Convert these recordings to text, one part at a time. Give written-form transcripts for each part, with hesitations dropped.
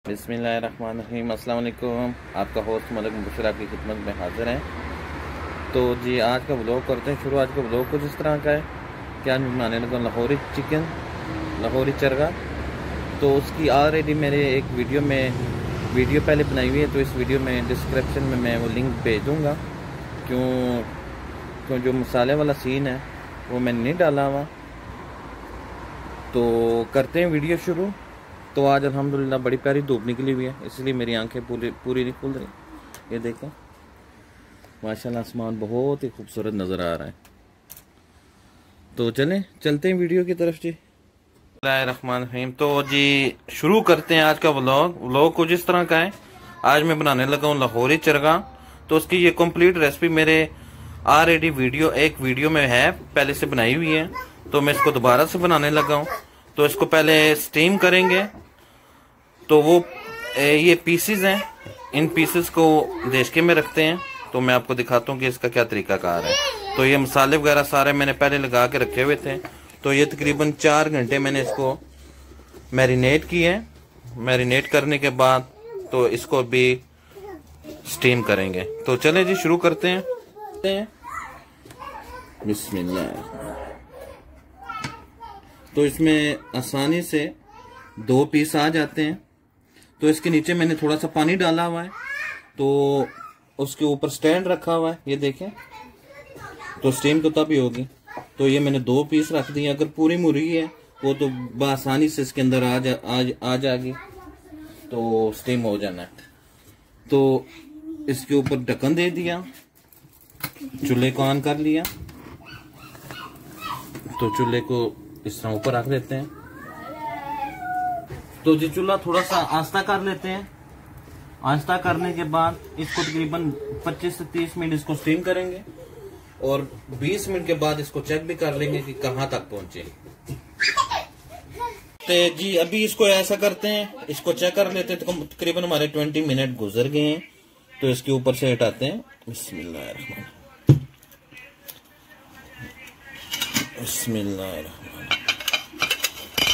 बिस्मिल्लाहिर्रहमानिर्रहीम। अस्सलाम वालेकुम। आपका होस्ट मलिक मुबशर आपकी खिदमत में हाजिर है। तो जी आज का व्लॉग करते हैं शुरू। आज का व्लॉग कुछ इस तरह का है कि आज मैं बनाने लगा लाहौरी चिकन, लाहौरी चरगा। तो उसकी ऑलरेडी मेरे एक वीडियो पहले बनाई हुई है, तो इस वीडियो में डिस्क्रिप्शन में मैं वो लिंक भेज दूँगा। क्यों जो मसाले वाला सीन है वो मैंने नहीं डाला हुआ। तो करते हैं वीडियो शुरू। तो आज अल्हम्दुलिल्लाह बड़ी प्यारी धूप निकली हुई है, इसलिए मेरी आंखें पूरी नहीं खुल रही। ये देखें माशाल्लाह, आसमान बहुत ही खूबसूरत नज़र आ रहा है। तो चलते हैं वीडियो की तरफ जी। बिस्मिल्लाहिर्रहमानिर्रहीम। तो जी शुरू करते हैं आज का व्लॉग कुछ इस तरह का है। आज मैं बनाने लगा हूँ लाहौरी चरगा। तो उसकी ये कंप्लीट रेसिपी मेरे ऑलरेडी एक वीडियो में है, पहले से बनाई हुई है। तो मैं इसको दोबारा से बनाने लगा हूँ। तो इसको पहले स्टीम करेंगे। तो वो ये पीसेस हैं, इन पीसेस को देशके में रखते हैं। तो मैं आपको दिखाता हूँ कि इसका क्या तरीकाकार है। तो ये मसाले वगैरह सारे मैंने पहले लगा के रखे हुए थे। तो ये तकरीबन 4 घंटे मैंने इसको मैरिनेट किए हैं। मैरिनेट करने के बाद तो इसको भी स्टीम करेंगे। तो चले जी शुरू करते हैं। बिस्मिल्लाह। तो इसमें आसानी से 2 पीस आ जाते हैं। तो इसके नीचे मैंने थोड़ा सा पानी डाला हुआ है, तो उसके ऊपर स्टैंड रखा हुआ है, ये देखें। तो स्टीम तो तभी होगी। तो ये मैंने 2 पीस रख दिए। अगर पूरी मुर्गी है वो तो बआसानी से इसके अंदर आ जाएगी, तो स्टीम हो जाना है। तो इसके ऊपर ढक्कन दे दिया, चूल्हे को ऑन कर लिया। तो चूल्हे को इस तरह ऊपर रख देते हैं। तो जी चूल्हा थोड़ा सा आस्था कर लेते हैं। आस्था करने के बाद इसको तकरीबन 25 से 30 मिनट इसको स्टीम करेंगे, और 20 मिनट के बाद इसको चेक भी कर लेंगे कि कहाँ तक पहुंचे। तो जी अभी इसको ऐसा करते हैं, इसको चेक कर लेते हैं। तो तकरीबन हमारे 20 मिनट गुजर गए हैं। तो इसके ऊपर से हटाते हैं। बिस्मिल्लाह।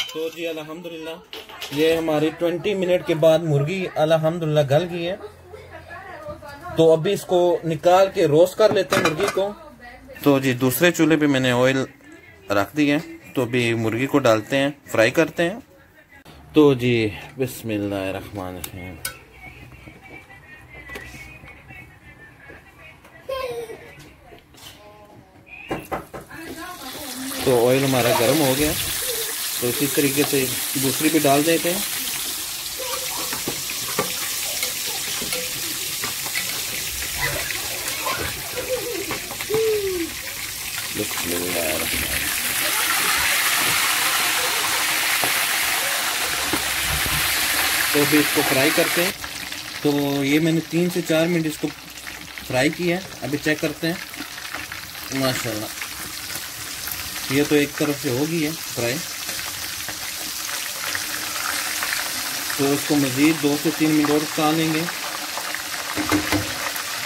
तो जी अल्हम्दुलिल्लाह ये हमारी 20 मिनट के बाद मुर्गी अल्हम्दुलिल्लाह गल गई है। तो अभी इसको निकाल के रोस्ट कर लेते हैं मुर्गी को। तो जी दूसरे चूल्हे पे मैंने ऑयल रख दिया है। तो अभी मुर्गी को डालते हैं, फ्राई करते हैं। तो जी बिस्मिल्लाहिर्रहमानिर्रहीम। तो ऑयल हमारा गर्म हो गया। तो इसी तरीके से दूसरी भी डाल देते हैं। तो भी इसको फ्राई करते हैं। तो ये मैंने 3 से 4 मिनट इसको फ्राई किया है। अभी चेक करते हैं। माशाल्लाह ये तो एक तरफ से हो गई है फ्राई। तो इसको मज़ीद 2 से 3 मिनट और पका लेंगे। तो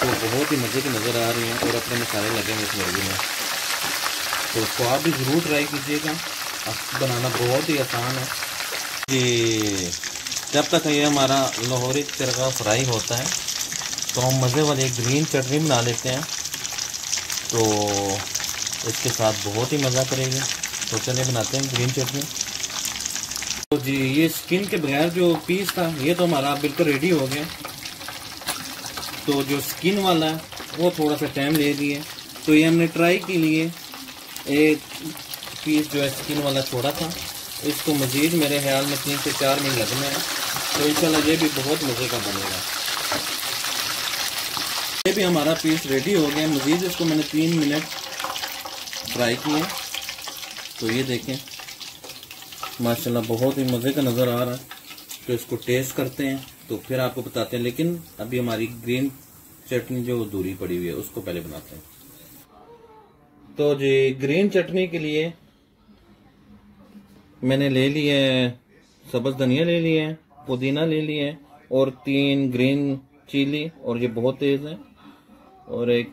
बहुत ही मज़े की नज़र आ रही है, और अपने मसाले लगे हुए इस मुर्गी में। तो इसको आप भी ज़रूर ट्राई कीजिएगा, बनाना बहुत ही आसान है जी। जब तक ये हमारा लाहौरी चरगा फ्राई होता है तो हम मज़े वाली एक ग्रीन चटनी बना लेते हैं। तो इसके साथ बहुत ही मज़ा करेंगे। तो चलिए बनाते हैं ग्रीन चटनी। तो जी ये स्किन के बगैर जो पीस था ये तो हमारा बिल्कुल रेडी हो गया। तो जो स्किन वाला है वो थोड़ा सा टाइम ले लिए। तो ये हमने ट्राई के लिए एक पीस जो है स्किन वाला छोड़ा था। इसको मज़ीद मेरे ख्याल में 3 से 4 मिनट लगने हैं। तो इंशाल्लाह ये भी बहुत मज़े का बनेगा। ये भी हमारा पीस रेडी हो गया। मज़ीद इसको मैंने 3 मिनट फ्राई किए। तो ये देखें माशाल्लाह बहुत ही मज़े का नज़र आ रहा है। तो इसको टेस्ट करते हैं, तो फिर आपको बताते हैं। लेकिन अभी हमारी ग्रीन चटनी जो अधूरी पड़ी हुई है उसको पहले बनाते हैं। तो जी ग्रीन चटनी के लिए मैंने ले लिए सब्ज़ धनिया ले लिए, पुदीना ले लिए, और 3 ग्रीन चिली, और ये बहुत तेज़ है, और एक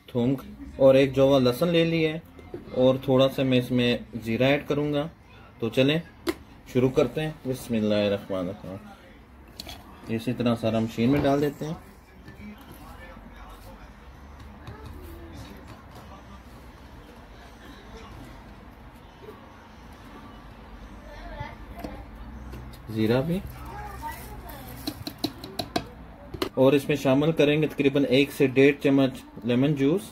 थूम, और एक जवा लहसुन ले लिए, और थोड़ा सा मैं इसमें ज़ीरा ऐड करूँगा। तो चलें शुरू करते हैं। बिस्मिल्लाहिर्रहमानिर्रहीम। इसी तरह सारा मशीन में डाल देते हैं। जीरा भी, और इसमें शामिल करेंगे तकरीबन 1 से 1.5 चम्मच लेमन जूस,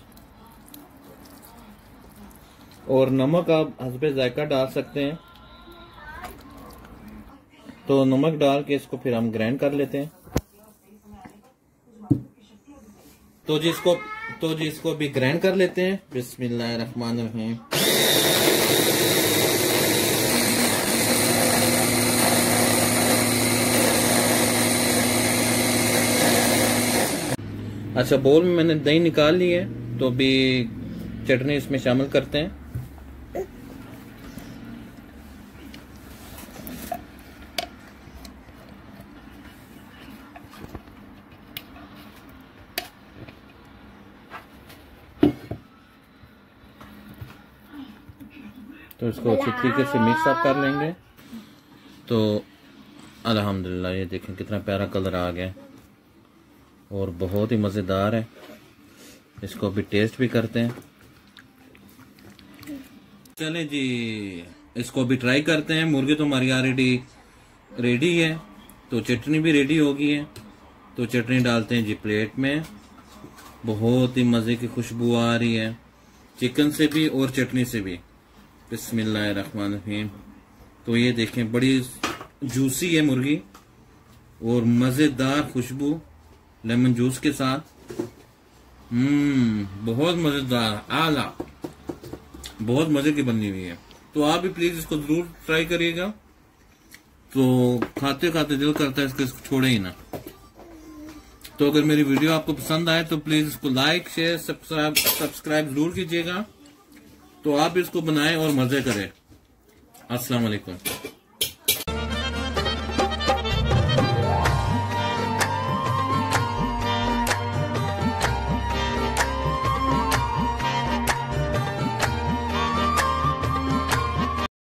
और नमक आप हस्बे जायका डाल सकते हैं। तो नमक डाल के इसको फिर हम ग्राइंड कर लेते हैं। तो जी इसको भी ग्राइंड कर लेते हैं। बिस्मिल्लाहिर्रहमानिर्रहीम। अच्छा, बोल में मैंने दही निकाल ली है, तो भी चटनी इसमें शामिल करते हैं। तो इसको अच्छी तरीके से मिक्स अप कर लेंगे। तो अल्हम्दुलिल्लाह ये देखें कितना प्यारा कलर आ गया और बहुत ही मज़ेदार है। इसको भी टेस्ट भी करते हैं। चलें जी, इसको भी ट्राई करते हैं। मुर्गी तो हमारी ऑलरेडी रेडी है, तो चटनी भी रेडी हो गई है। तो चटनी डालते हैं जी प्लेट में। बहुत ही मज़े की खुशबू आ रही है, चिकन से भी और चटनी से भी। बिस्मिल्लाहिर्रहमानिर्रहीम। तो ये देखें बड़ी जूसी है मुर्गी और मज़ेदार खुशबू लेमन जूस के साथ। बहुत मज़ेदार, आला, बहुत मज़े की बनी हुई है। तो आप भी प्लीज़ इसको ज़रूर ट्राई करिएगा। तो खाते खाते दिल करता है इसको छोड़े ही ना। तो अगर मेरी वीडियो आपको पसंद आए तो प्लीज़ इसको लाइक, शेयर, सब्सक्राइब ज़रूर कीजिएगा। तो आप इसको बनाएं और मज़े करें। अस्सलाम वालेकुम।